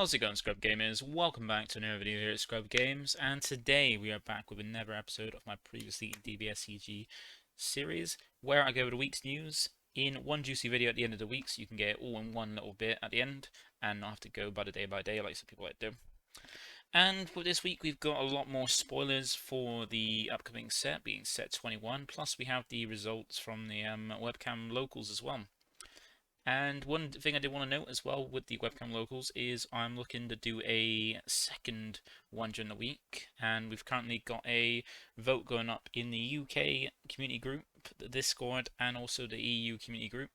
How's it going, Scrub Gamers? Welcome back to another video here at ScrubGames, and today we are back with another episode of my previously DBSCG series, where I go over the week's news in one juicy video at the end of the week, so you can get it all in one little bit at the end, and not have to go by day like some people like to do. And for this week, we've got a lot more spoilers for the upcoming set, being set 21, plus we have the results from the webcam locals as well. And one thing I did want to note as well with the webcam locals is I'm looking to do a second one during the week, and we've currently got a vote going up in the UK community group, the Discord, and also the EU community group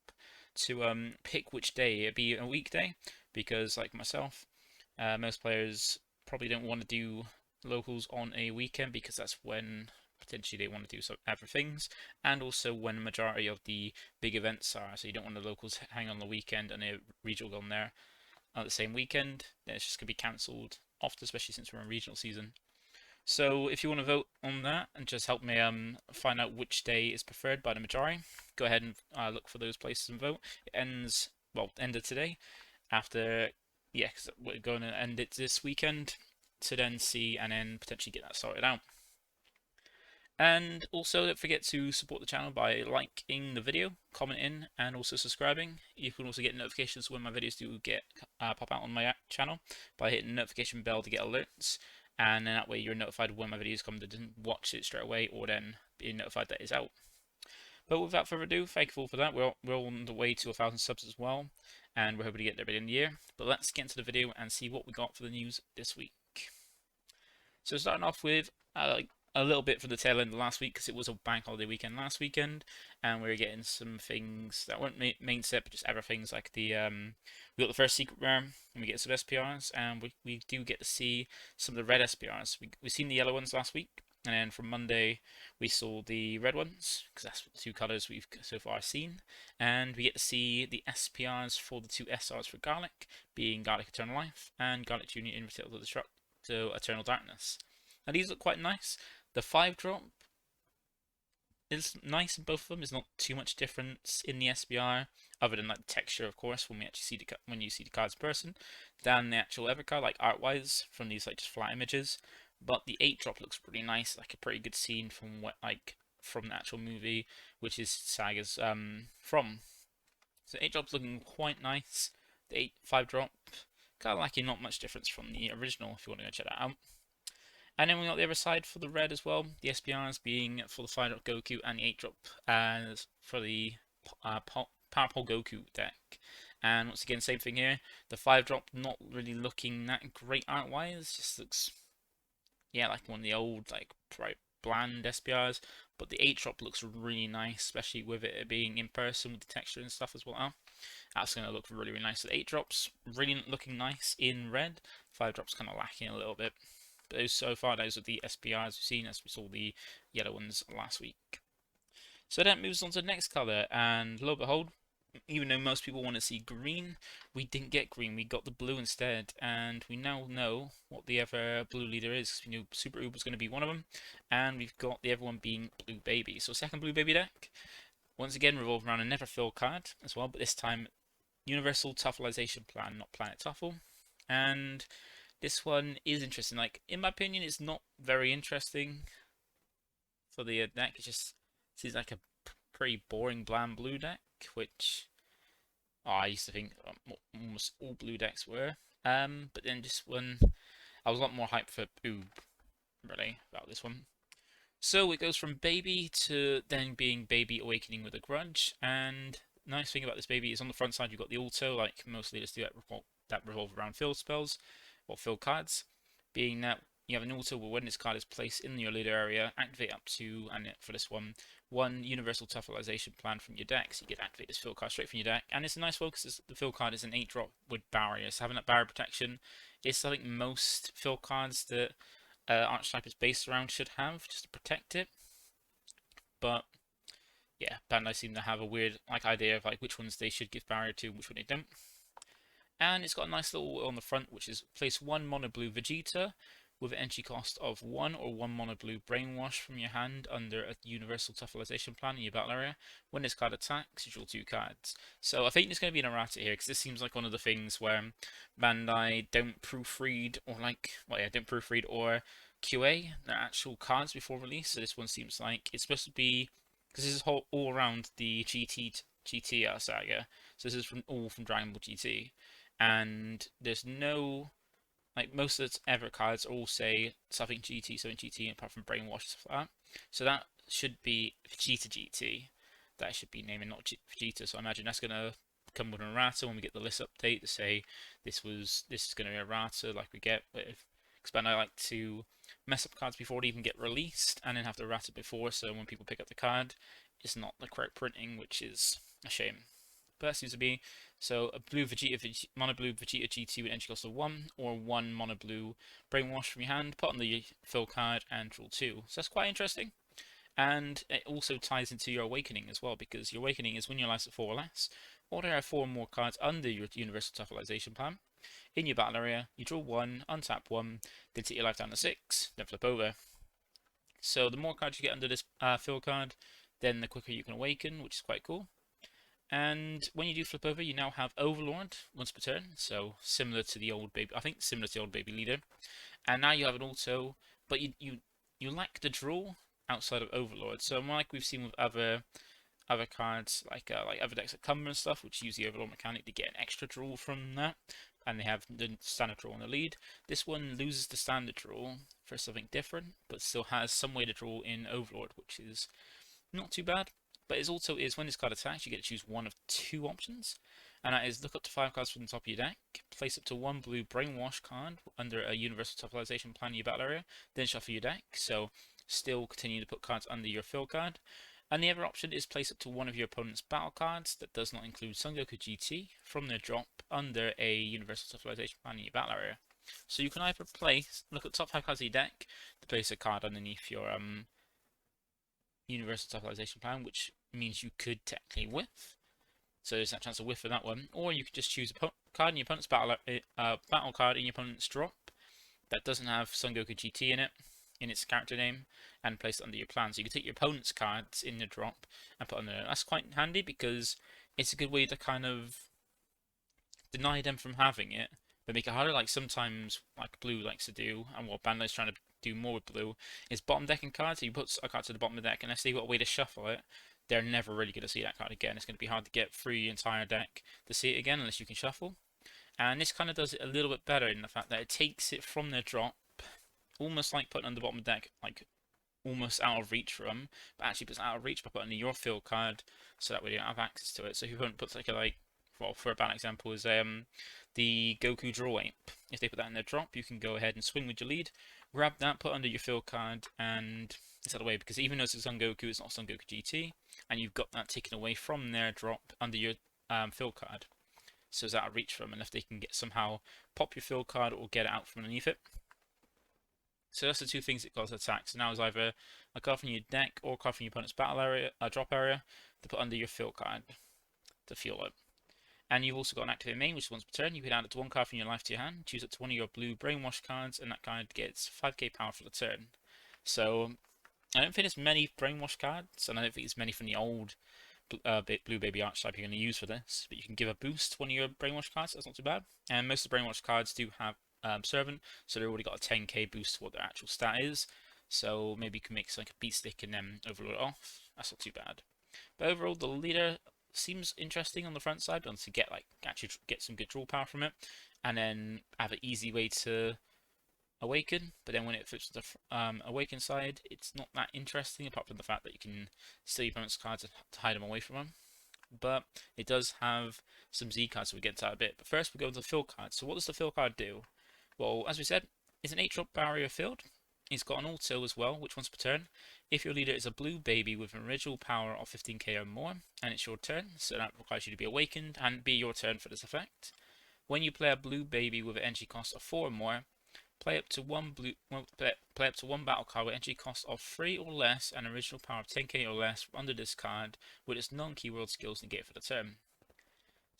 to pick which day. It'd be a weekday because, like myself, most players probably don't want to do locals on a weekend because that's when potentially they want to do some other things, and also when the majority of the big events are. So you don't want the locals hang on the weekend and a regional on there on the same weekend. Then it's just going to be cancelled often, especially since we're in regional season. So if you want to vote on that and just help me find out which day is preferred by the majority, go ahead and look for those places and vote. It ends, well, ended today after, yeah, because we're going to end it this weekend to then see and then potentially get that sorted out. And also don't forget to support the channel by liking the video, commenting, and also subscribing. You can also get notifications when my videos do get pop out on my channel by hitting the notification bell to get alerts, and then that way you're notified when my videos come to watch it straight away, or then being notified that it's out. But without further ado, thank you all for that. We're on the way to 1,000 subs as well, and we're hoping to get there by the end of the year. But let's get into the video and see what we got for the news this week. So starting off with a little bit from the tail end of last week, because it was a bank holiday weekend last weekend, and we were getting some things that weren't main set, but just other things like the we got the first secret rare, and we get some SPRs, and we do get to see some of the red SPRs. We've seen the yellow ones last week, and then from Monday we saw the red ones, because that's the two colours we've so far seen, and we get to see the SPRs for the two SRs for Garlic, being Garlic Eternal Life and Garlic Junior Invertible to Eternal Darkness. Now these look quite nice. The 5-drop is nice in both of them. There's not too much difference in the SBR, other than like the texture, of course, when we actually see when you see the cards in person, than the actual Evercard, like art-wise, from these like just flat images. But the 8-drop looks pretty nice, like a pretty good scene from what from the actual movie, which is Saga's from. So 8-drop's looking quite nice. The 5-drop, kind of liking, not much difference from the original. If you want to go check that out. And then we got the other side for the red as well, the SPRs being for the 5-drop Goku and the 8-drop as for the Powerful Goku deck. And once again, same thing here. The 5-drop not really looking that great art-wise, just looks, yeah, like one of the old, like, bland SPRs. But the 8-drop looks really nice, especially with it being in person with the texture and stuff as well. That's going to look really, really nice. So the 8-drop's really looking nice in red. 5-drop's kind of lacking a little bit. So far, those are the SPRs we've seen, as we saw the yellow ones last week. So that moves on to the next colour, and lo and behold, even though most people want to see green, we didn't get green, we got the blue instead, and we now know what the other blue leader is. We knew Mr.Buu was going to be one of them, and we've got the other one being Blue Baby. So second Blue Baby deck, once again revolving around a never fill card as well, but this time Universal Tuffleization Plan, not Planet Tuffle, and this one is interesting. Like, in my opinion, it's not very interesting for the deck. It just seems like a pretty boring, bland blue deck, which I used to think almost all blue decks were. But then this one, I was a lot more hyped for Boo, really, about this one. So it goes from Baby to then being Baby Awakening with a Grudge, and nice thing about this Baby is on the front side you've got the auto, like most leaders do that revolve around field spells. Or fill cards, being that you have an auto where when this card is placed in your leader area, activate up to, and for this one Universal Tuffleization Plan from your deck, so you get activate this fill card straight from your deck. And it's a nice one because the fill card is an 8-drop with barrier, so having that barrier protection is something most fill cards that Archetype is based around should have, just to protect it. But yeah, Bandai seem to have a weird idea of which ones they should give barrier to and which one they don't. And it's got a nice little on the front, which is place 1 mono blue Vegeta with an entry cost of 1 or 1 mono blue Brainwash from your hand under a universal totalization plan in your battle area. When this card attacks, you draw 2 cards. So I think there's going to be an errata here, because this seems like one of the things where Bandai don't proofread, or don't proofread or QA their actual cards before release. So this one seems like it's supposed to be, because this is all around the GT saga. So this is all from Dragon Ball GT, and there's no, like, most of the ever cards all say something GT, something GT, apart from Brainwash, stuff like that. So that should be Vegeta GT. That should be naming, not Vegeta. So I imagine that's gonna come with an errata when we get the list update to say this is gonna be a errata, like we get with. Because I like to mess up cards before they even get released, and then have the errata before, so when people pick up the card, it's not the correct printing, which is a shame. But that seems to be. So a blue Vegeta, mono blue Vegeta GT with entry cost of 1, or 1 mono blue Brainwash from your hand, put on the fill card and draw 2. So that's quite interesting. And it also ties into your Awakening as well, because your Awakening is when your life's at 4 or less, or there are 4 more cards under your universal totalization plan. In your battle area, you draw 1, untap 1, then take your life down to 6, then flip over. So the more cards you get under this fill card, then the quicker you can awaken, which is quite cool. And when you do flip over, you now have Overlord once per turn, so similar to the old baby, I think similar to the old baby leader. And now you have an auto, but you lack the draw outside of Overlord. So like we've seen with other cards, like other decks like Cumber and stuff, which use the Overlord mechanic to get an extra draw from that, and they have the standard draw on the lead. This one loses the standard draw for something different, but still has some way to draw in Overlord, which is not too bad. But it also is, when this card attacks, you get to choose one of 2 options, and that is look up to 5 cards from the top of your deck, place up to 1 blue Brainwash card under a universal totalization plan in your battle area, then shuffle your deck, so still continue to put cards under your fill card. And the other option is place up to 1 of your opponent's battle cards that does not include Son Goku GT from their drop under a universal totalization plan in your battle area. So you can either look at the top 5 cards of your deck to place a card underneath your universal totalization plan, which means you could technically whiff. So there's that chance of whiff for that one. Or you could just choose a card in your opponent's battle card in your opponent's drop that doesn't have Son Goku GT in its character name, and place it under your plan. So you can take your opponent's cards in the drop and put under it. That's quite handy, because it's a good way to kind of deny them from having it, but make it harder. Like sometimes, like Blue likes to do, and what Bandai's trying to do more with Blue, is bottom decking cards. So you put a card to the bottom of the deck, and if they've got a way to shuffle it, they're never really going to see that card again. It's going to be hard to get through your entire deck to see it again unless you can shuffle. And this kind of does it a little bit better in the fact that it takes it from their drop, almost like putting on the bottom of the deck, like almost out of reach for them, but actually puts it out of reach by putting your fill card, so that way you don't have access to it. So if your opponent puts well, for a bad example is the Goku Draw Ape. If they put that in their drop, you can go ahead and swing with your lead, grab that, put under your fill card, and it's out of the way, because even though it's a Son Goku, it's not Son Goku GT, and you've got that taken away from their drop under your fill card. So it's out of reach for them, unless they can somehow pop your fill card or get it out from underneath it. So that's the 2 things it causes attacks. So now is either a card from your deck or a card from your opponent's battle area, drop area, to put under your fill card to fuel it. And you've also got an activate main, which is once per turn. You can add it to 1 card from your life to your hand, choose it to 1 of your blue Brainwash cards, and that card gets 5k power for the turn. So I don't think there's many Brainwash cards, and I don't think there's many from the old Blue Baby archetype you're going to use for this, but you can give a boost to 1 of your Brainwash cards. That's not too bad. And most of the Brainwash cards do have Servant, so they've already got a 10k boost to what their actual stat is. So maybe you can make like a beat stick and then overload it off. That's not too bad. But overall, the leader seems interesting on the front side, but to actually get some good draw power from it, and then have an easy way to awaken. But then when it flips to the awaken side, it's not that interesting, apart from the fact that you can steal your opponent's cards to hide them away from them. But it does have some Z cards, so we get to that a bit. But first, we'll go to the fill card. So what does the fill card do? Well, as we said, it's an 8-drop barrier field. It's got an auto as well, which once per turn, if your leader is a blue baby with an original power of 15k or more, and it's your turn, so that requires you to be awakened and be your turn for this effect. When you play a blue baby with an entry cost of 4 or more, play up to one battle card with entry cost of 3 or less and original power of 10k or less under this card with its non-keyword skills negated for the turn.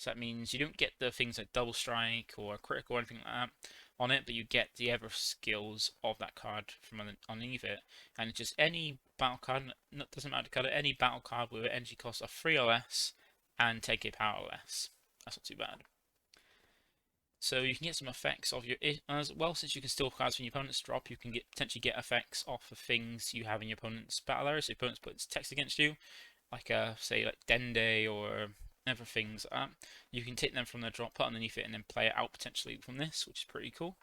So that means you don't get the things like double strike or critical or anything like that on it, but you get the ever skills of that card from underneath it. And it's just any battle card, doesn't matter the color, any battle card with an energy cost of 3 or less and take a power less. That's not too bad. So you can get some effects of your, as well, since you can steal cards from your opponent's drop, you can potentially get effects off of things you have in your opponent's battle area. So your opponent's puts text against you, like say like Dende or other things like that. You can take them from their drop, put underneath it, and then play it out potentially from this, which is pretty cool.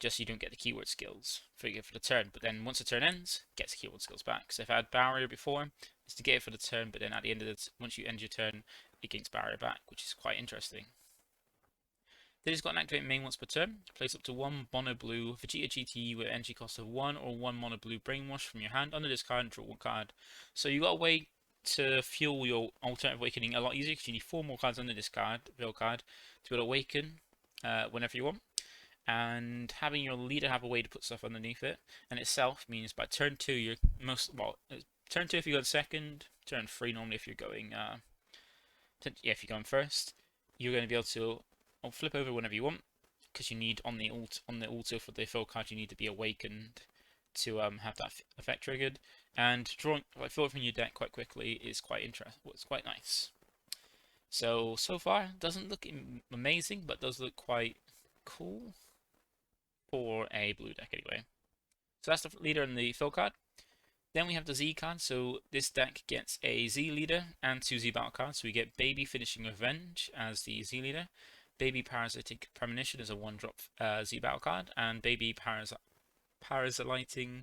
Just so you don't get the keyword skills for the turn, but then once the turn ends, gets the keyword skills back. So if I had barrier before, it's to get it for the turn, but then at the end of it, once you end your turn, it gains barrier back, which is quite interesting. Then he's got an activate main once per turn. Place up to 1 mono blue Vegeta GT with energy cost of 1 or 1 mono blue Brainwash from your hand under this card and draw 1 card. So you got a way to fuel your alternative awakening a lot easier because you need 4 more cards under this card, build card, to be able to awaken whenever you want. And having your leader have a way to put stuff underneath it and itself means by turn 2 you're turn 2 if you go second, turn 3 normally if you're going if you're going first, you're going to be able to flip over whenever you want because you need on the altar for the fill card you need to be awakened to have that effect triggered, and drawing fill it from your deck quite quickly is quite interesting. Well, it's quite nice. So far doesn't look amazing, but does look quite cool for a blue deck anyway. So that's the leader and the fill card. Then we have the Z card, so this deck gets a Z leader and 2 Z battle cards. So we get Baby Finishing Revenge as the Z leader, Baby Parasitic Premonition as a 1-drop Z battle card, and Baby Parasitizing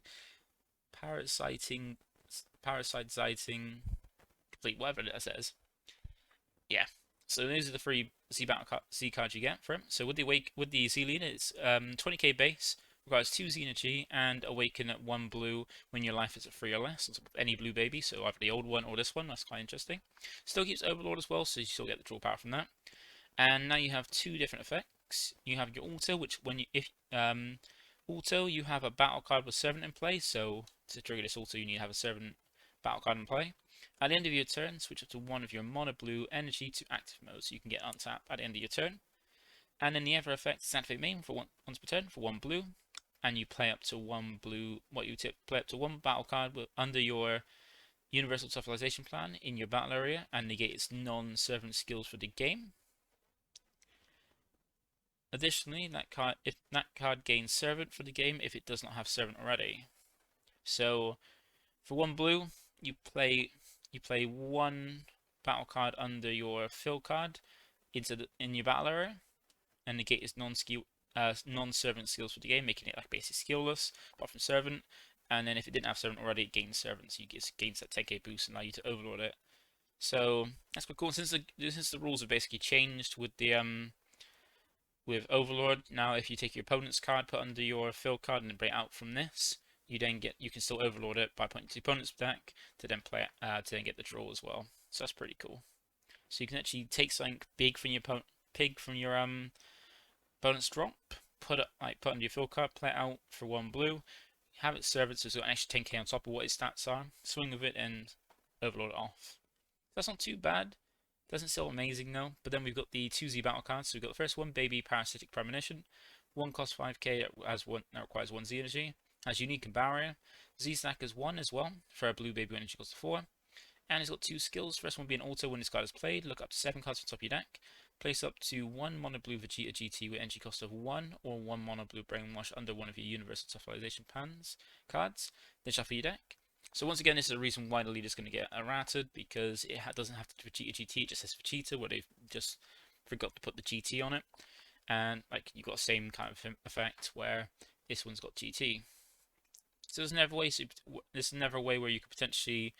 Complete, whatever it says. Yeah. So those are the 3 Z cards you get for it. So with the Z leader, it's 20k base, requires 2 Z energy, and awaken at 1 blue when your life is at 3 or less. On top of any blue baby, so either the old one or this one. That's quite interesting. Still keeps Overlord as well, so you still get the draw power from that. And now you have 2 different effects. You have your auto, which when you auto, you have a battle card with Servant in play. So to trigger this auto, you need to have a Servant battle card in play. At the end of your turn, switch up to 1 of your mono blue energy to active mode, so you can get untap at the end of your turn. And then the other effect is activate main for once per turn for 1 blue, and you play up to 1 blue. Play up to 1 battle card under your Universal Civilization plan in your battle area, and negate its non-servant skills for the game. Additionally, if that card gains Servant for the game if it does not have Servant already. So for 1 blue, you play 1 battle card under your fill card in your battle area, and negate its non-servant skills for the game, making it like basically skillless apart from Servant. And then if it didn't have Servant already, it gains Servant, so it gains that 10k boost and allow you to overlord it. So that's quite cool. Since the rules have basically changed with the with Overlord, now if you take your opponent's card, put under your fill card, and then break out from this, you can still Overlord it by pointing to the opponent's deck to then play to then get the draw as well. So that's pretty cool. So you can actually take something big from your opponent's drop, put under your fill card, play it out for 1 blue, have it served so it's got an extra 10k on top of what its stats are, swing with it and Overlord it off. That's not too bad. Doesn't feel amazing though. But then we've got the 2 Z battle cards. So we've got the first one, Baby Parasitic Premonition. 1 costs 5k, that requires 1 Z energy. Has unique and barrier. Z stack is 1 as well for a blue baby when energy costs 4. And it's got 2 skills. First one being auto when this card is played. Look up to 7 cards on top of your deck. Place up to 1 mono blue Vegeta GT with energy cost of 1 or 1 mono blue Brainwash under one of your Universal Civilization cards. Then shuffle your deck. So once again, this is a reason why the leader is going to get errated, because it doesn't have to Vegeta GT, it just says Vegeta, where they've just forgot to put the GT on it. And like you've got the same kind of effect where this one's got GT. So there's never a way where you could potentially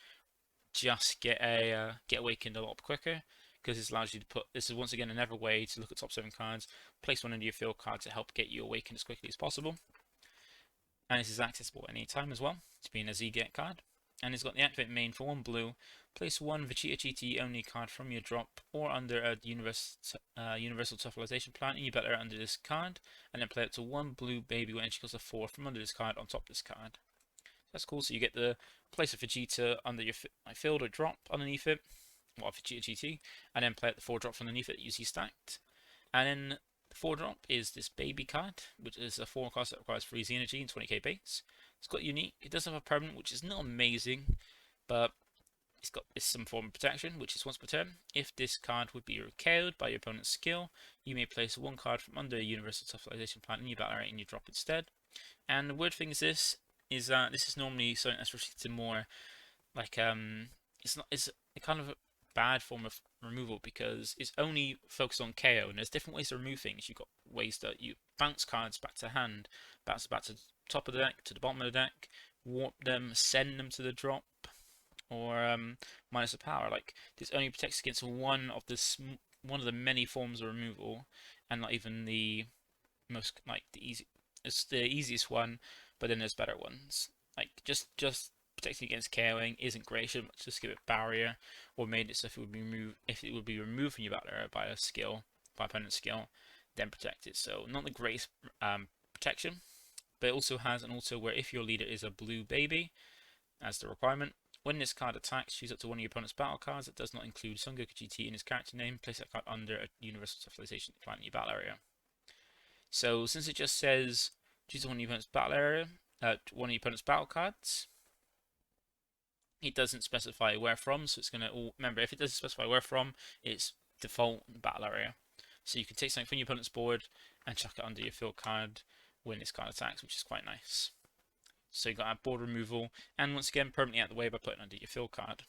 just get awakened a lot quicker, because this allows you to this is once again another way to look at top 7 cards, place one into your field card to help get you awakened as quickly as possible. And this is accessible at any time as well, to being a Z-Get card. And it's got the activate main for 1 blue. Place 1 Vegeta GT only card from your drop or under a Universal Civilization plan in your battle under this card, and then play it to 1 blue baby when energy costs of 4 from under this card on top of this card. That's cool. So you get the place of Vegeta under your field or drop underneath it, well, if you cheat a GT, and then play at the 4-drop from underneath it, usually stacked. And then the 4-drop is this baby card, which is a 4-cost that requires freeze energy and 20k base. It's got unique. It does have a permanent, which is not amazing, but it's got some form of protection, which is once per turn. If this card would be KO'd by your opponent's skill, you may place one card from under a universal civilization planet in your battle area and you drop instead. And the weird thing is that this is normally something that's restricted to more like it's a kind of a bad form of removal because it's only focused on KO, and there's different ways to remove things. You've got ways that you bounce cards back to hand, bounce back to the top of the deck, to the bottom of the deck, warp them, send them to the drop, or minus the power. Like this only protects against one of the many forms of removal, and not even the most like the easy. It's the easiest one, but then there's better ones. Like just protecting against KOing isn't great. Should just give it barrier, or made it so if it would be removed from your battle area by a skill, by opponent's skill, then protect it. So not the greatest protection, but it also has an auto where if your leader is a blue baby, as the requirement, when this card attacks, choose up to one of your opponent's battle cards that does not include Son Goku GT in his character name. Place that card under a universal civilization planet in your battle area. So since it just says choose one of your opponent's battle area, one of your opponent's battle cards, it doesn't specify where from. So it's going to remember if it doesn't specify where from, it's default battle area. So you can take something from your opponent's board and chuck it under your field card when this card attacks, which is quite nice. So you got our board removal, and once again permanently out of the way by putting it under your field card.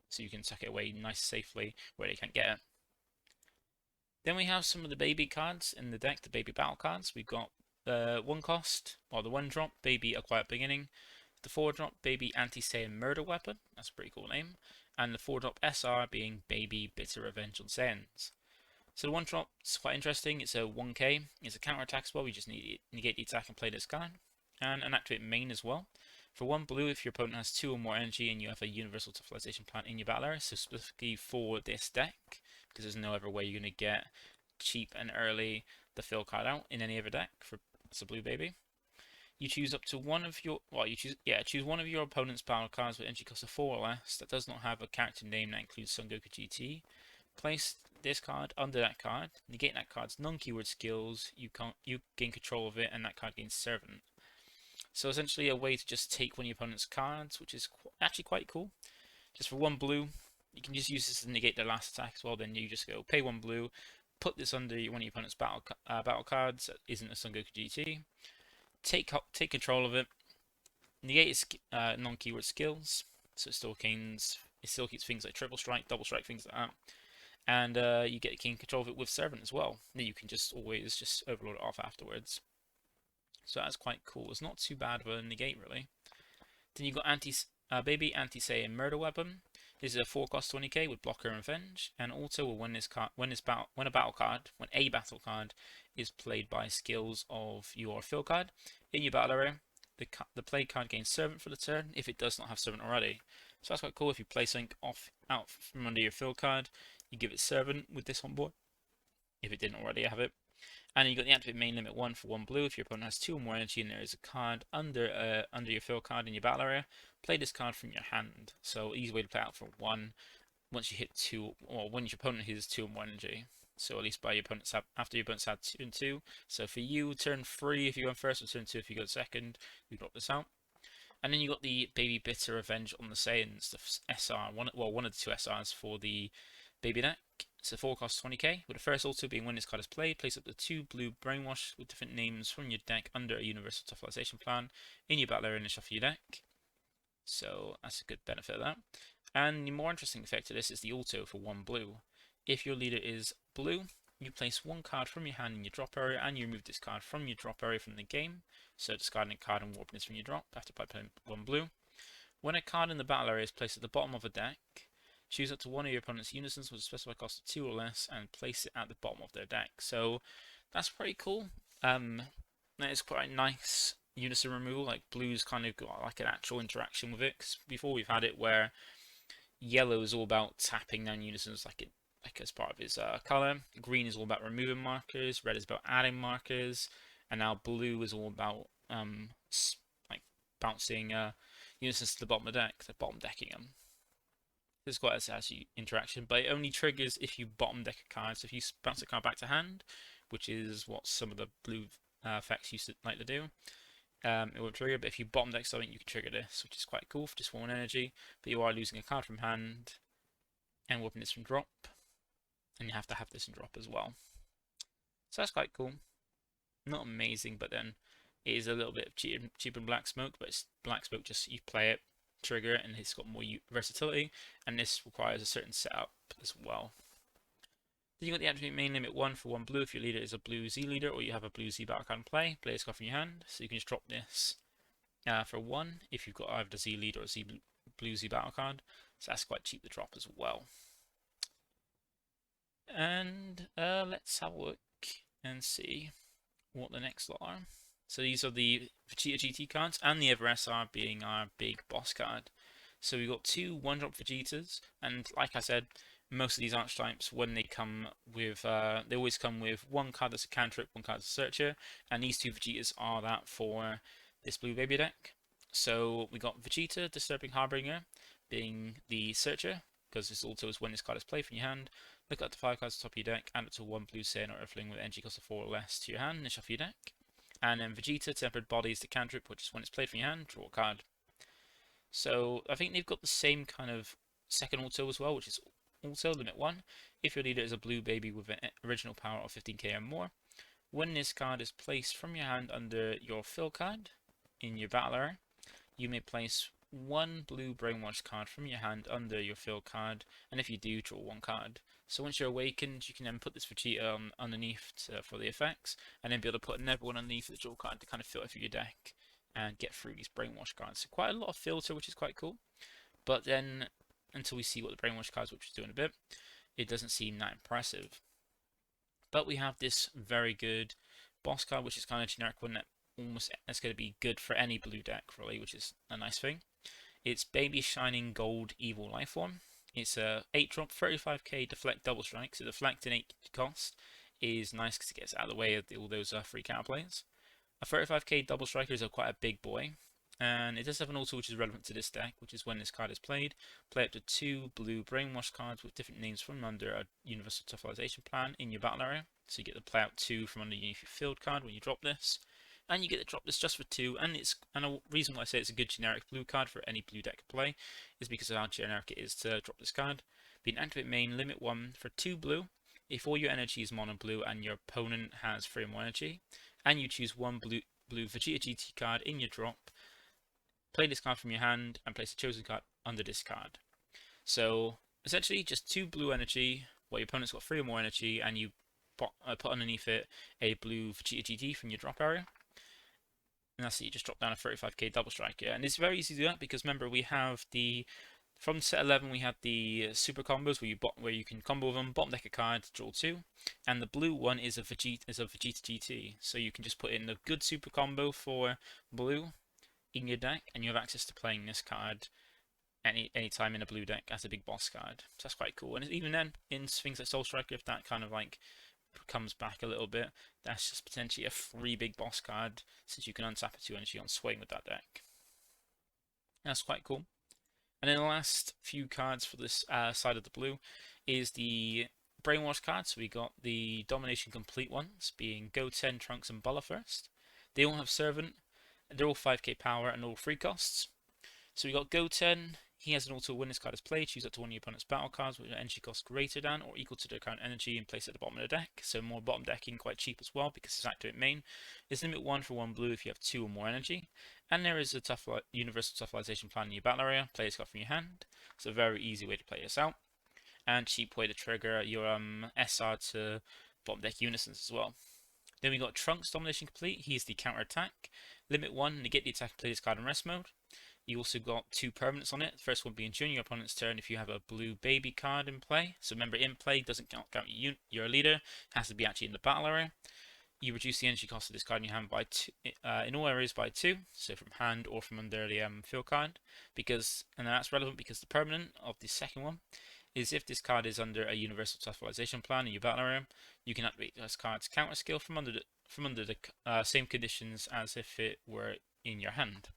So you can tuck it away nice safely where they can't get it. Then we have some of the baby cards in the deck, the baby battle cards. We've got the 1-cost, or the 1-drop, Baby A Quiet Beginning. The 4-drop, Baby Anti-Saiyan Murder Weapon. That's a pretty cool name. And the 4-drop SR being Baby Bitter Revenge on Saiyans. So the 1-drop is quite interesting. It's a 1k. It's a counter-attack spell. We just need to negate the attack and play this card. And an activate main as well. For 1 blue, if your opponent has 2 or more energy and you have a universal civilization planet in your battle area, so specifically for this deck, because there's no other way you're going to get cheap and early the fill card out in any other deck for it's a blue baby. You choose up to one of your choose one of your opponent's battle cards with energy cost of 4 or less that does not have a character name that includes Son Goku GT. Place this card under that card, negate that card's non-keyword skills, you gain control of it, and that card gains Servant. So essentially a way to just take one of your opponent's cards, which is actually quite cool. Just for 1 blue, you can just use this to negate their last attack as well. Then you just go pay 1 blue, put this under one of your opponent's battle cards that isn't a Son Goku GT. Take control of it, negate its non-keyword skills, so it still keeps things like triple strike, double strike, things like that. And you get control of it with Servant as well. Then you can just always just overload it off afterwards. So that's quite cool. It's not too bad of a negate, really. Then you got Baby Anti-Saiyan Murder Weapon. This is a 4-cost 20k with blocker and revenge, and also when a battle card is played by skills of your fill card in your battle area, the play card gains Servant for the turn if it does not have Servant already. So that's quite cool. If you play something out from under your fill card, you give it Servant with this on board if it didn't already have it. And you got the activate main limit 1 for 1 blue. If your opponent has 2 or more energy and there is a card under your fill card in your battle area, play this card from your hand. So easy way to play out for 1 once you hit 2, or when your opponent hits 2 or more energy. So at least by after your opponent's had 2 and 2. So for you, turn 3 if you go first, or turn 2 if you go second, you drop this out. And then you got the Baby Bitter Revenge on the Saiyans, the SR, one of the 2 SRs for the baby deck. It's a 4-cost 20k, with the first auto being when this card is played, place up the 2 blue Brainwash with different names from your deck under a universal civilization plan in your battle area and shuffle your deck. So that's a good benefit of that. And the more interesting effect of this is the auto for 1 blue. If your leader is blue, you place 1 card from your hand in your drop area and you remove this card from your drop area from the game. So discarding a card and warping this from your drop after playing 1 blue. When a card in the battle area is placed at the bottom of a deck, choose up to one of your opponent's unisons with a specified cost of 2 or less and place it at the bottom of their deck. So that's pretty cool. That is quite nice unison removal. Like blue's kind of got like an actual interaction with it. Cause before we've had it where yellow is all about tapping down unisons like as part of his color. Green is all about removing markers. Red is about adding markers, and now blue is all about like bouncing unisons to the bottom of the deck, bottom decking them. There's quite a sassy interaction, but it only triggers if you bottom deck a card. So if you bounce a card back to hand, which is what some of the blue effects used to like to do, it will trigger. But if you bottom deck something, you can trigger this, which is quite cool for just 1 energy. But you are losing a card from hand and whooping this from drop, and you have to have this in drop as well. So that's quite cool. Not amazing, but then it is a little bit of cheaper than Black Smoke, but it's Black Smoke, just you play it, trigger it, and it's got more versatility, and this requires a certain setup as well. Then you got the attribute main limit 1 for 1 blue if your leader is a blue Z leader or you have a blue Z battle card in play. Play this card from your hand, so you can just drop this for 1 if you've got either Z leader or blue Z battle card. So that's quite cheap to drop as well. And let's have a look and see what the next lot are. So these are the Vegeta GT cards, and the Ever SR being our big boss card. So we've got 2 1-drop Vegetas, and like I said, most of these archetypes, when they come with, they always come with 1 card that's a cantrip, 1 card that's a searcher, and these 2 Vegetas are that for this blue baby deck. So we got Vegeta, Disturbing Harbinger, being the searcher, because this also is when this card is played from your hand. Look at the 5 cards at the top of your deck, add it to 1 blue Saiyan or Earthling with energy cost of 4 or less to your hand, and shuffle your deck. And then Vegeta, Tempered Body is the cantrip, which is when it's played from your hand, draw a card. So I think they've got the same kind of second auto as well, which is auto limit 1. If your leader is a blue baby with an original power of 15k or more, when this card is placed from your hand under your fill card in your battle area, you may place 1 blue brainwash card from your hand under your fill card, and if you do, draw 1 card. So once you're awakened, you can then put this Vegeta underneath for the effects, and then be able to put another one underneath the draw card to kind of filter through your deck and get through these brainwash cards. So quite a lot of filter, which is quite cool. But then, until we see what the brainwash cards, which we'll do in a bit, it doesn't seem that impressive. But we have this very good boss card, which is kind of generic one that's going to be good for any blue deck, really, which is a nice thing. It's Baby Shining Gold Evil Lifeform. It's a 8-drop, 35k deflect double strike, so deflect in 8 cost is nice because it gets out of the way of all those free counter plays. A 35k double striker is quite a big boy, and it does have an auto which is relevant to this deck, which is when this card is played, play up to 2 blue brainwash cards with different names from under a universal toughlization plan in your battle area. So you get to play out 2 from underneath your field card when you drop this, and you get to drop this just for 2. And a reason why I say it's a good generic blue card for any blue deck to play is because of how generic it is to drop this card. Being activate main limit 1 for 2 blue. If all your energy is mono blue and your opponent has 3 or more energy, and you choose 1 blue Vegeta GT card in your drop, play this card from your hand and place a chosen card under this card. So essentially just 2 blue energy, while your opponent's got 3 or more energy, and you put underneath it a blue Vegeta GT from your drop area. And that's it, you just drop down a 35k double striker. And it's very easy to do that because remember we have from set 11 we had the super combos where you can combo them, bottom deck a card, draw 2, and the blue one is a Vegeta GT, so you can just put in a good super combo for blue in your deck, and you have access to playing this card any time in a blue deck as a big boss card. So that's quite cool. And even then, in things like Soul Striker, if that kind of like comes back a little bit, that's just potentially a free big boss card, since you can untap a 2 energy on swing with that deck. That's quite cool. And then the last few cards for this side of the blue is the Brainwash cards. So we got the Domination Complete ones, being Goten, Trunks, and Bulla first. They all have Servant. They're all 5k power and all free costs. So we got Goten. He has an auto when this card is played. Choose up to 1 of your opponent's battle cards with an energy cost greater than or equal to their current energy and place it at the bottom of the deck. So more bottom decking, quite cheap as well because it's activate main. It's limit 1 for 1 blue if you have 2 or more energy. And there is a universal toughlization plan in your battle area. Play this card from your hand. It's a very easy way to play this out. And cheap way to trigger your SR to bottom deck unisons as well. Then we got Trunks Domination Complete. He's the counter attack. Limit 1, negate the attack, play this card in rest mode. You also got 2 permanents on it. The first one being during your opponent's turn if you have a blue baby card in play. So remember, in play doesn't count your leader. It has to be actually in the battle area. You reduce the energy cost of this card in your hand by 2, in all areas by 2. So from hand or from under the field card. And that's relevant because the permanent of the second one is if this card is under a universal toughlization plan in your battle area, you can activate this card's counter skill from under the same conditions as if it were in your hand.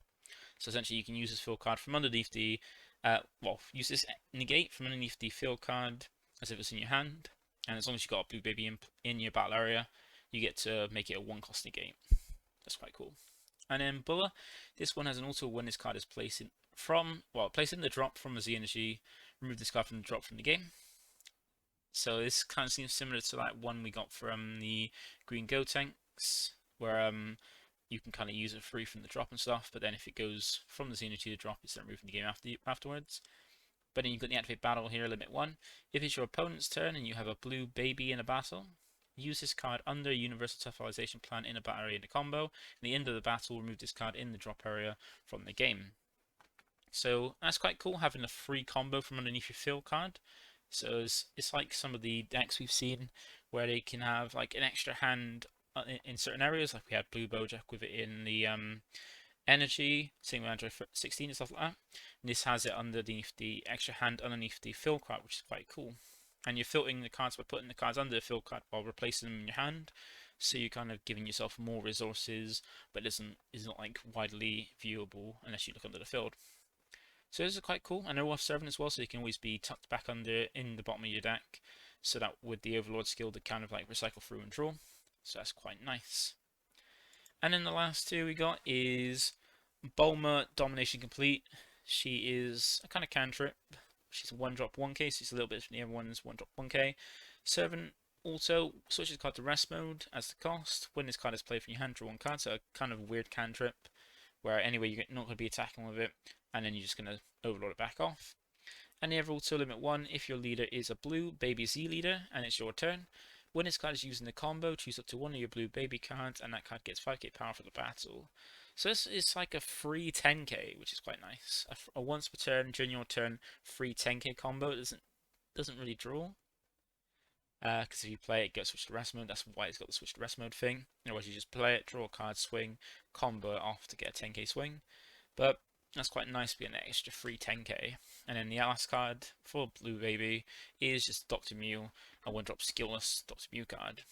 So essentially you can use this fill card from underneath the Well, use this negate from underneath the field card as if it's in your hand, and as long as you've got a blue baby in your battle area, you get to make it a 1-cost negate. That's quite cool. And then Bulla, this one has an auto when this card is placed in the drop from a Z energy, remove this card from the drop from the game. So this kind of seems similar to that one we got from the green Go tanks, where you can kind of use it free from the drop and stuff, but then if it goes from the Z energy to the drop, it's then removed from the game afterwards. But then you've got the activate battle here, limit 1. If it's your opponent's turn and you have a blue baby in a battle, use this card under Universal Totalization Plan in a battle area in a combo. At the end of the battle, remove this card in the drop area from the game. So that's quite cool, having a free combo from underneath your field card. So it's like some of the decks we've seen where they can have like an extra hand in certain areas, like we had Blue Bojack with it in the energy, same with Android 16 and stuff like that. And this has it underneath the extra hand underneath the fill card, which is quite cool. And you're filtering the cards by putting the cards under the fill card while replacing them in your hand. So you're kind of giving yourself more resources, but is not like widely viewable unless you look under the field. So those are quite cool, and they're worth serving as well, so they can always be tucked back under in the bottom of your deck, so that with the Overlord skill, they kind of like recycle through and draw. So that's quite nice. And then the last two we got is Bulma Domination Complete. She is a kind of cantrip. She's a 1-drop 1k, so it's a little bit from the other one's 1-drop 1k. Servant also switches card to rest mode as the cost. When this card is played from your hand, draw 1 card, so a kind of weird cantrip where anyway you're not going to be attacking with it, and then you're just going to overload it back off. And the other auto limit 1, if your leader is a blue baby Z leader and it's your turn, when this card is used in the combo, choose up to one of your blue baby cards, and that card gets 5k power for the battle. So this is like a free 10k, which is quite nice. A once per turn, during your turn, free 10k combo doesn't really draw. Because if you play it, it gets switched to rest mode. That's why it's got the switch to rest mode thing. Otherwise, you just play it, draw a card, swing, combo it off to get a 10k swing. But that's quite nice to be an extra free 10k. And then the last card for Blue Baby is just Dr. Mew, a 1-drop skillless Dr. Mew card.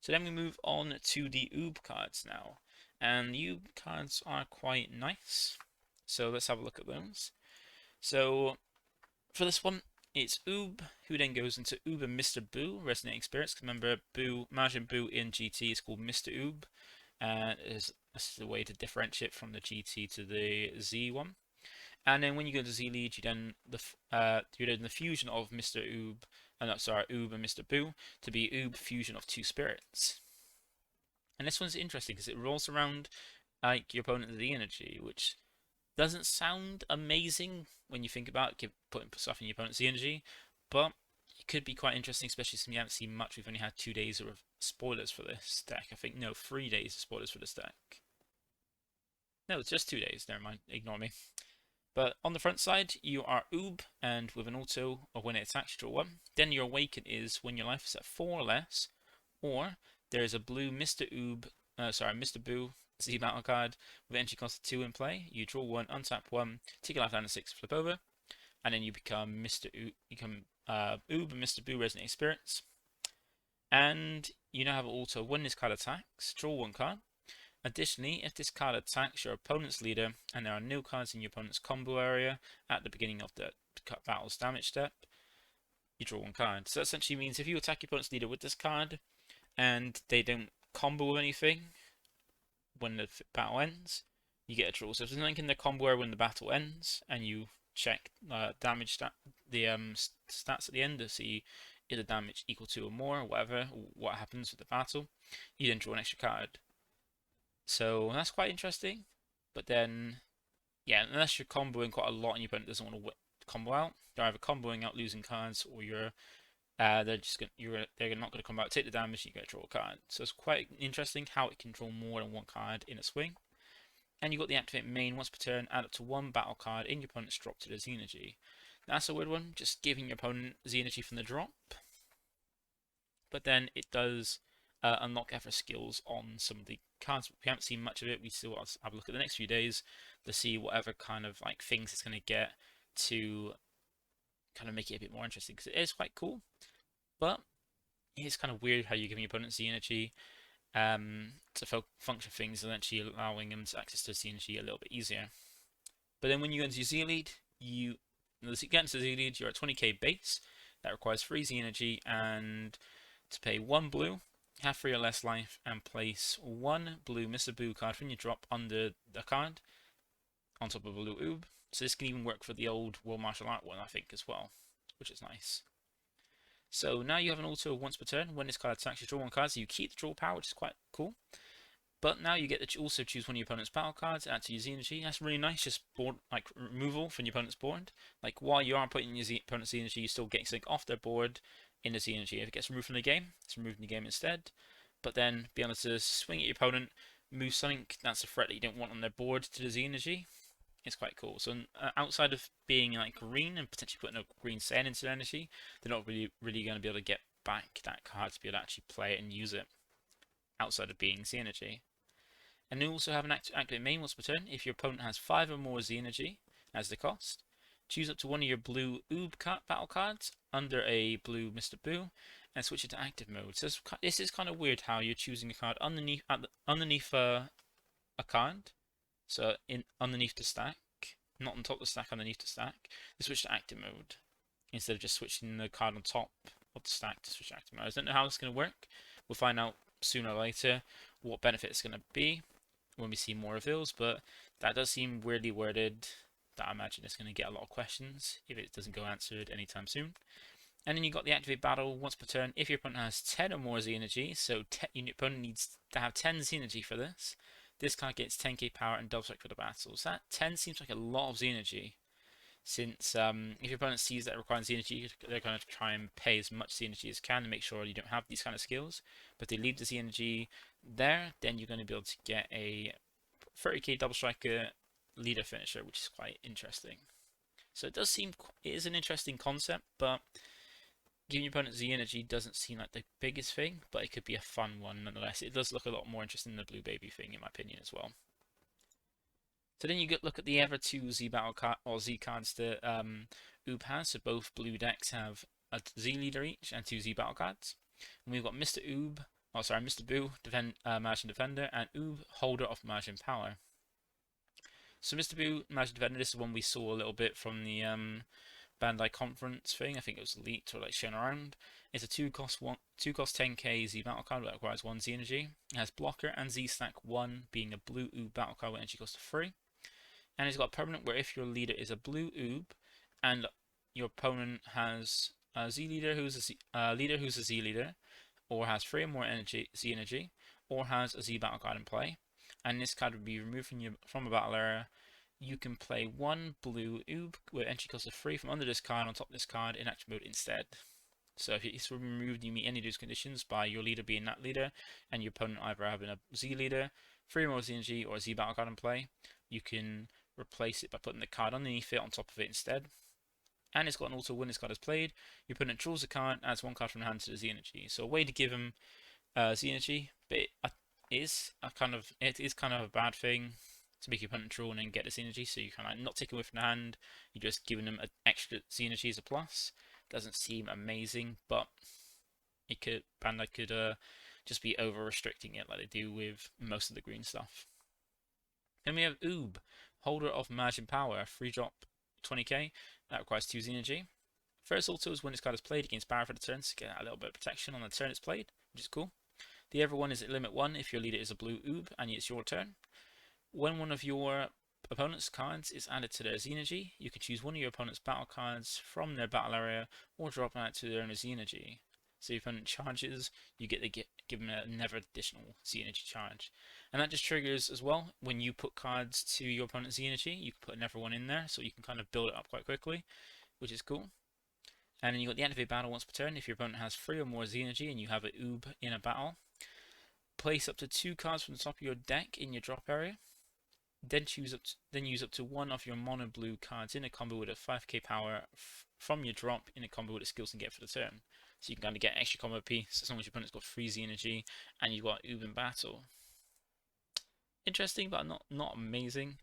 So then we move on to the Oob cards now. And the Oob cards are quite nice. So let's have a look at those. So for this one, it's Oob, who then goes into Oob and Mr.Buu, Resonating Spirits. Remember, Majin Buu in GT is called Mr. Oob. This is the way to differentiate from the GT to the Z one. And then when you go to Z Lead, you then the fusion of Mr. Oob, Oob and Mr.Buu to be Oob fusion of 2 spirits. And this one's interesting because it rolls around like your opponent's Z energy, which doesn't sound amazing when you think about putting stuff in your opponent's energy, but it could be quite interesting, especially since we haven't seen much. We've only had 2 days of spoilers for this deck. I think, no, 3 days of spoilers for this deck. No, it's just 2 days. Never mind. Ignore me. But on the front side, you are Oob, and with an auto, or when it attacks, draw 1. Then your Awaken is when your life is at 4 or less, or there is a blue Mr.Buu Z battle card with entry cost of 2 in play. You draw 1, untap 1, take your life down to 6, flip over, and then you become Oob and Mr.Buu Resonating Spirits. And you now have an auto when this card attacks, draw 1 card. Additionally, if this card attacks your opponent's leader and there are no cards in your opponent's combo area at the beginning of the battle's damage step, you draw 1 card. So that essentially means if you attack your opponent's leader with this card and they don't combo with anything when the battle ends, you get a draw. So if there's nothing in the combo area when the battle ends and you check damage stats at the end to see if the damage equal to or more, or whatever, what happens with the battle, you then draw an extra card. So that's quite interesting. But then, yeah, unless you're comboing quite a lot and your opponent doesn't want to combo out, they're either comboing out losing cards, or they're not going to combo out, take the damage, you get to draw a card. So it's quite interesting how it can draw more than 1 card in a swing. And you've got the activate main once per turn, add up to 1 battle card in your opponent's drop to the Z energy. That's a weird one, just giving your opponent Z energy from the drop. But then it does unlock other skills on some of the cards. We haven't seen much of it. We still have a look at the next few days to see whatever kind of like things it's going to get to kind of make it a bit more interesting, because it is quite cool. But it's kind of weird how you're giving your opponents the energy to function things and actually allowing them to access to the energy a little bit easier. But then when you enter your Z lead, get into Z lead, you're at 20k base. That requires 3 Z energy and to pay 1 blue, have 3 or less life, and place 1 blue Mr.Buu card from your drop under the card on top of a blue oob. So this can even work for the old World Martial Art one, I think, as well, which is nice. So now you have an auto once per turn. When this card attacks, you draw 1 card, so you keep the draw power, which is quite cool. But now you get to also choose one of your opponent's battle cards, add to your Z energy. That's really nice, just board like removal from your opponent's board. Like while you are putting your opponent's Z energy, you're still getting something off their board in the Z energy. If it gets removed from the game, it's removed from the game instead. But then be able to swing at your opponent, move something that's a threat that you don't want on their board to the Z energy. It's quite cool. So outside of being like green and potentially putting a green sand into their energy, they're not really going to be able to get back that card to be able to actually play it and use it outside of being Z energy. And you also have an activate main once per turn. If your opponent has 5 or more Z energy as the cost, choose up to one of your blue Oob battle cards under a blue Mr.Buu and switch it to active mode. So this is kind of weird how you're choosing a card underneath a card, so underneath the stack, not on top of the stack, underneath the stack. They switch to active mode instead of just switching the card on top of the stack to switch to active mode. I don't know how it's going to work. We'll find out sooner or later what benefit it's going to be when we see more reveals, but that does seem weirdly worded that I imagine it's going to get a lot of questions if it doesn't go answered anytime soon. And then you got the activate battle once per turn. If your opponent has 10 or more Z energy, so your opponent needs to have 10 Z energy for this, this card gets 10k power and double strike for the battle. So that 10 seems like a lot of Z energy, since if your opponent sees that it requires Z energy, they're going to try and pay as much Z energy as can to make sure you don't have these kind of skills. But if they leave the Z energy there, then you're going to be able to get a 30k double striker leader finisher, which is quite interesting. So it is an interesting concept, but giving your opponent Z energy doesn't seem like the biggest thing, but it could be a fun one nonetheless. It does look a lot more interesting than the blue baby thing, in my opinion, as well. So then you look at the other 2 Z battle card or Z cards that Oob has. So both blue decks have a Z leader each and 2 Z battle cards. And we've got Mr.Buu, Martian Defender, and Oob, Holder of Martian Power. So Mr.Buu, Martian Defender, this is one we saw a little bit from the Bandai conference thing. I think it was leaked or like shown around. It's a 2 cost 10k Z battle card that requires 1 Z energy. It has blocker and Z stack 1, being a blue Oob battle card with energy cost of 3. And it's got a permanent where if your leader is a blue Oob and your opponent has a Z leader who's a Z leader, or has 3 or more Z energy, or has a Z battle card in play, and this card would be removed from a battle area, you can play 1 blue Oob with entry cost of 3 from under this card on top of this card in active mode instead. So if it's removed, you meet any of those conditions by your leader being that leader, and your opponent either having a Z leader, 3 or more Z energy, or a Z battle card in play, you can replace it by putting the card underneath it on top of it instead. And it's got an auto when this card is played, your opponent draws a card, adds 1 card from the hand to the Z energy. So a way to give him Z energy, but it is kind of a bad thing to make your opponent draw and then get this energy. So you kind of not taking away from the hand, you're just giving them an extra Z energy as a plus. Doesn't seem amazing, but Bandai could just be over restricting it like they do with most of the green stuff. Then we have Oob, Holder of Martian Power, 3-drop 20k, that requires 2 Z energy. First auto is when this card is played, it gains power for the turn to get a little bit of protection on the turn it's played, which is cool. The other one is at limit 1 if your leader is a blue Oob and it's your turn. When one of your opponent's cards is added to their Z energy, you can choose one of your opponent's battle cards from their battle area or drop that to their own Z energy. So if your opponent charges, you get to give them another additional Z energy charge. And that just triggers as well, when you put cards to your opponent's Z energy, you can put another one in there, so you can kind of build it up quite quickly, which is cool. And then you got the activate battle once per turn. If your opponent has 3 or more Z energy and you have an Oob in a battle, place up to 2 cards from the top of your deck in your drop area. Then use up to 1 of your mono blue cards in a combo with a 5k power from your drop in a combo with the skills you can get for the turn. So you can kind of get an extra combo piece as long as your opponent's got 3 Z energy and you've got Oob in battle. Interesting, but not amazing,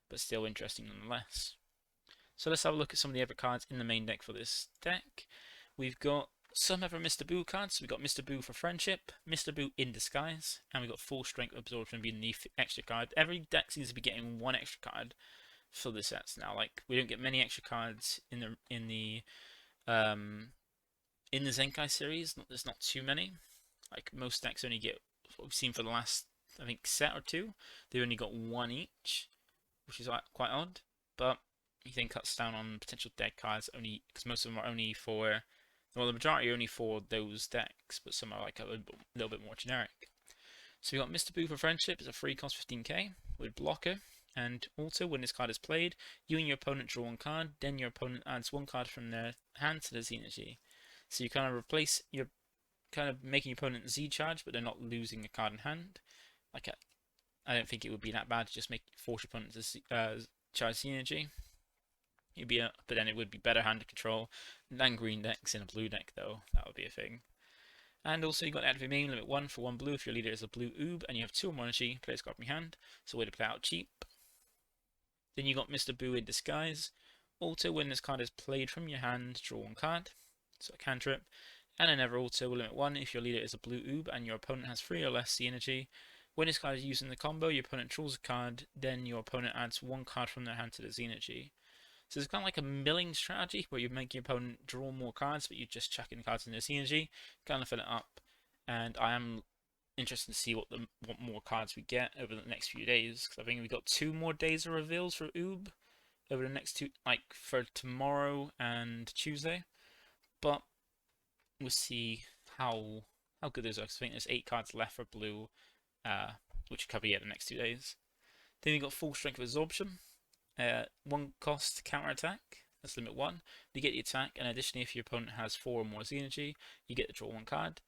but still interesting nonetheless. So let's have a look at some of the other cards in the main deck for this deck. We've got some other Mr.Buu cards. So we've got Mr.Buu for Friendship, Mr.Buu in Disguise, and we've got Full Strength Absorption being the extra card. Every deck seems to be getting 1 extra card for the sets now. Like we don't get many extra cards um in the Zenkai series. There's not too many. Like most decks only get what we've seen for the last, I think, set or two. They only got one each, which is quite odd. But he then cuts down on potential deck cards only because most of them are only for, well, the majority are only for those decks, but some are like a little bit more generic. So we got Mr.Buu for Friendship. It's a free cost 15k with blocker. And also, when this card is played, you and your opponent draw one card, then your opponent adds one card from their hand to the Z energy. So you kind of replace, you're kind of making your opponent Z charge, but they're not losing a card in hand. Like I don't think it would be that bad to just force your opponent to charge Z energy. But then it would be better hand to control than green decks in a blue deck, though. That would be a thing. And also you got activate main, limit 1 for 1 blue if your leader is a blue oob and you have 2 or more energy, play this card from your hand. So a way to play out cheap. Then you got Mr.Buu in Disguise. Auto, when this card is played from your hand, draw one card. So a cantrip. And another auto, limit 1 if your leader is a blue oob and your opponent has 3 or less C energy. When this card is used in the combo, your opponent draws a card, then your opponent adds one card from their hand to the Z energy. So it's kind of like a milling strategy where you make your opponent draw more cards, but you just chuck in cards in their synergy, kind of fill it up. And I am interested to see what more cards we get over the next few days, because I think we've got 2 more days of reveals for Oob over the next 2, like for tomorrow and Tuesday. But we'll see how good those are. Because I think there's 8 cards left for blue, which cover the next 2 days. Then we got full strength absorption. 1 cost counter attack. That's limit 1. You get the attack, and additionally, if your opponent has 4 or more Z energy, you get to draw 1 card.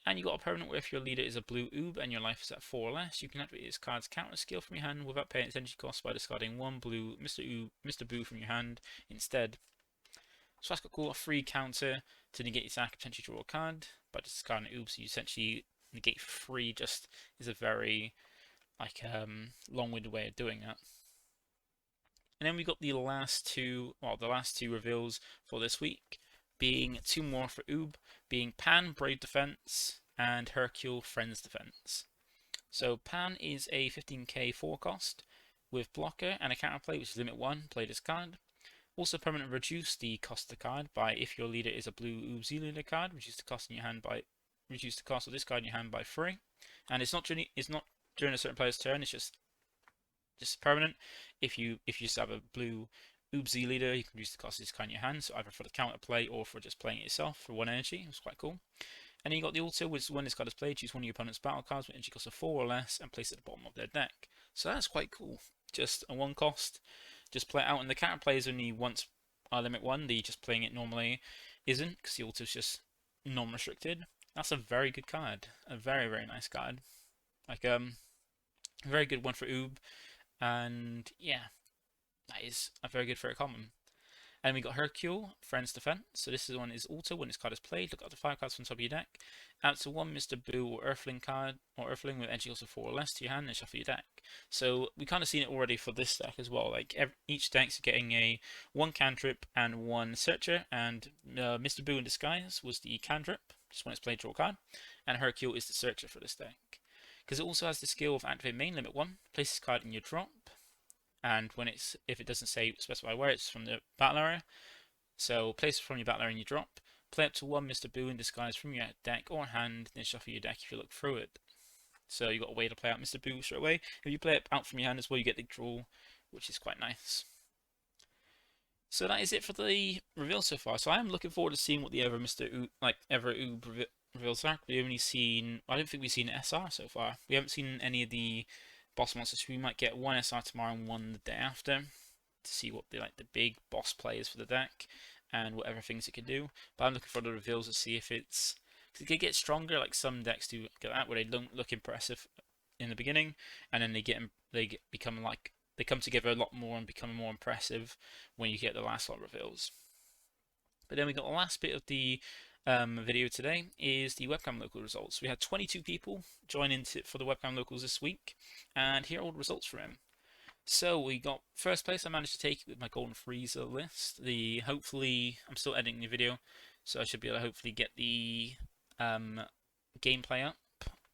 And you got a permanent where if your leader is a blue oob and your life is at 4 or less, you can activate this card's counter skill from your hand without paying its energy cost by discarding 1 blue Mr.Buu from your hand instead. So that's got cool. A free counter to negate the attack, potentially draw a card by discarding an oob. So you essentially negate for free. Just is a very long-winded way of doing that. And then we got the last two reveals for this week, being 2 more for Oob, being Pan, Brave Defense, and Hercule, Friends Defense. So Pan is a 15k 4 cost with blocker and a counterplay, which is limit 1, play this card. Also permanent reduce the cost of the card by if your leader is a blue Oob Z leader card, reduce the cost of this card in your hand by 3. And it's not during a certain player's turn, it's just permanent. If you just have a blue Oob Z leader, you can reduce the cost of this card in your hand, so either for the counter play or for just playing it yourself for 1 energy. It's quite cool. And then you got the auto, which when this card is played, choose one of your opponent's battle cards with energy cost of 4 or less and place it at the bottom of their deck. So that's quite cool. Just a 1 cost, just play it out. And the counter play is only once limit 1, the just playing it normally isn't, because the auto is just non-restricted. That's a very good card. A very, very nice card. Like, a very good one for Oob. And yeah, that is a very good for a common. And we got Hercule, Friends Defense. So this one is auto. When this card is played, look up to 5 cards from the top of your deck. Add to 1 Mr.Buu or Earthling card, or Earthling with energy cost of 4 or less to your hand and shuffle your deck. So we kind of seen it already for this deck as well. Like each deck's getting a 1 cantrip and 1 searcher. And Mr.Buu in Disguise was the cantrip, just when it's played, draw a card. And Hercule is the searcher for this deck. Because it also has the skill of activate main, limit 1, place this card in your drop, and if it doesn't specify where, it's from the battle area. So place it from your battle area in your drop, play up to 1 Mr.Buu in Disguise from your deck or hand, then shuffle your deck if you look through it. So you got a way to play out Mr.Buu straight away. If you play it out from your hand as well, you get the draw, which is quite nice. So that is it for the reveal so far. So I am looking forward to seeing what the other Oob reveals are. I don't think we've seen SR so far. We haven't seen any of the boss monsters. We might get 1 SR tomorrow and 1 the day after to see what the big boss play is for the deck and whatever things it can do. But I'm looking for the reveals to see if it could get stronger. Like some decks do get that, where they don't look impressive in the beginning, and then they come together a lot more and become more impressive when you get the last lot of reveals. But then we got the last bit of the video today is the webcam local results. We had 22 people join in for the webcam locals this week, and here are all the results for him. So we got first place. I managed to take it with my golden freezer list. Hopefully I'm still editing the video, so I should be able to hopefully get the gameplay up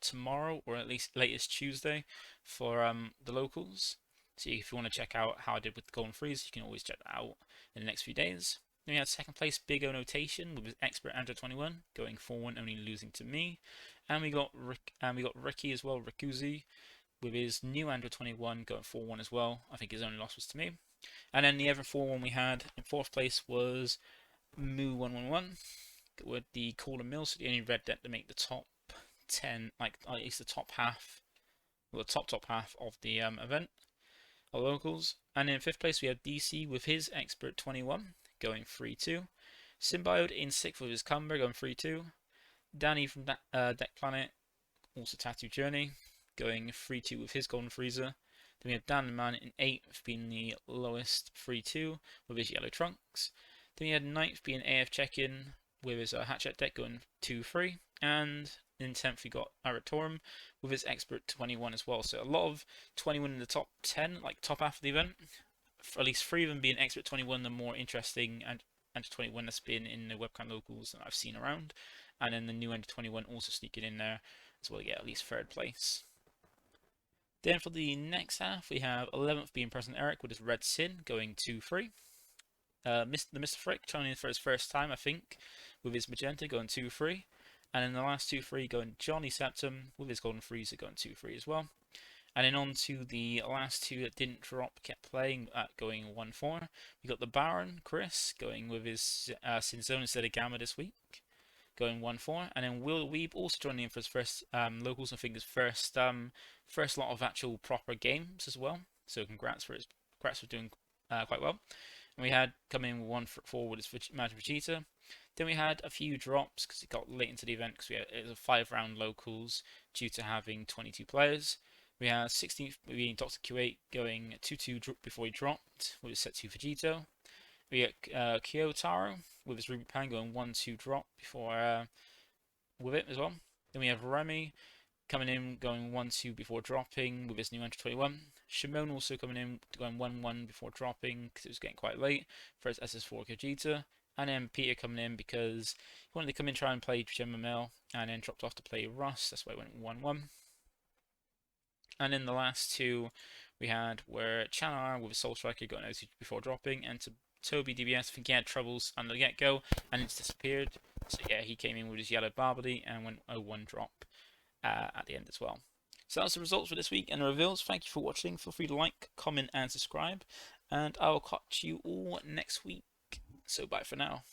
tomorrow, or at least latest Tuesday for the locals. So if you want to check out how I did with the Golden Freeze, you can always check that out in the next few days. Then we had second place Big O Notation with his expert Android 21 going 4-1, only losing to me. And we got Ricky as well, Rikuzi, with his new Android 21 going 4-1 as well. I think his only loss was to me. And then the other 4-1 we had in fourth place was Moo111 with the Cooler Mill, so the only red deck to make the top 10, like at least the top half, well, the top half of the event, of locals. And in fifth place we have DC with his Expert 21 going 3-2. Symbiote in sixth with his Cumber going 3-2. Danny from Deck Planet, also Tattoo Journey, going 3-2 with his Golden Freezer. Then we have Dan the Man in 8th being the lowest 3-2 with his Yellow Trunks. Then we had 9th being AF Check-In with his Hatchet deck going 2-3. And in 10th we got Aratorum with his Expert 21 as well. So a lot of 21 in the top 10, like top half of the event. For at least 3 of them being Expert 21, the more interesting and Under 21 that's been in the webcam locals that I've seen around. And then the new Under 21 also sneaking in there as well to get at least third place. Then for the next half, we have 11th being President Eric with his Red Sin going 2-3. The Mr. Frick trying in for his first time, I think, with his Magenta going 2-3. And then the last 2-3 going Johnny Septum with his Golden Freezer going 2-3 as well. And then on to the last two that didn't drop, kept playing, going 1-4. We got the Baron, Chris, going with his Sin Zone instead of Gamma this week, going 1-4. And then Will Weeb also joining in for his first locals, I think his first lot of actual proper games as well. So congrats for doing quite well. And we had coming in 1-4 with his Magic Vegeta. Then we had a few drops because it got late into the event because it was a 5-round locals due to having 22 players. We had 16th being Dr. Q8 going 2-2 before he dropped with his set 2 Vegito. We had Kyotaro with his Ruby Pan going 1-2 drop before with it as well. Then we have Remy coming in going 1-2 before dropping with his new 121. Shimon also coming in going 1-1 before dropping because it was getting quite late for his SS4 Kojita. And then Peter coming in because he wanted to come in try and play Gemma Mill and then dropped off to play Russ. That's why he went 1-1. And then the last two we had were Chanar with a Soul Striker going out before dropping, and to Toby DBS, I think he had troubles on the get-go and it's disappeared. So yeah, he came in with his yellow Barbary and went 0-1 drop at the end as well. So that's the results for this week and the reveals. Thank you for watching. Feel free to like, comment and subscribe. And I will catch you all next week. So bye for now.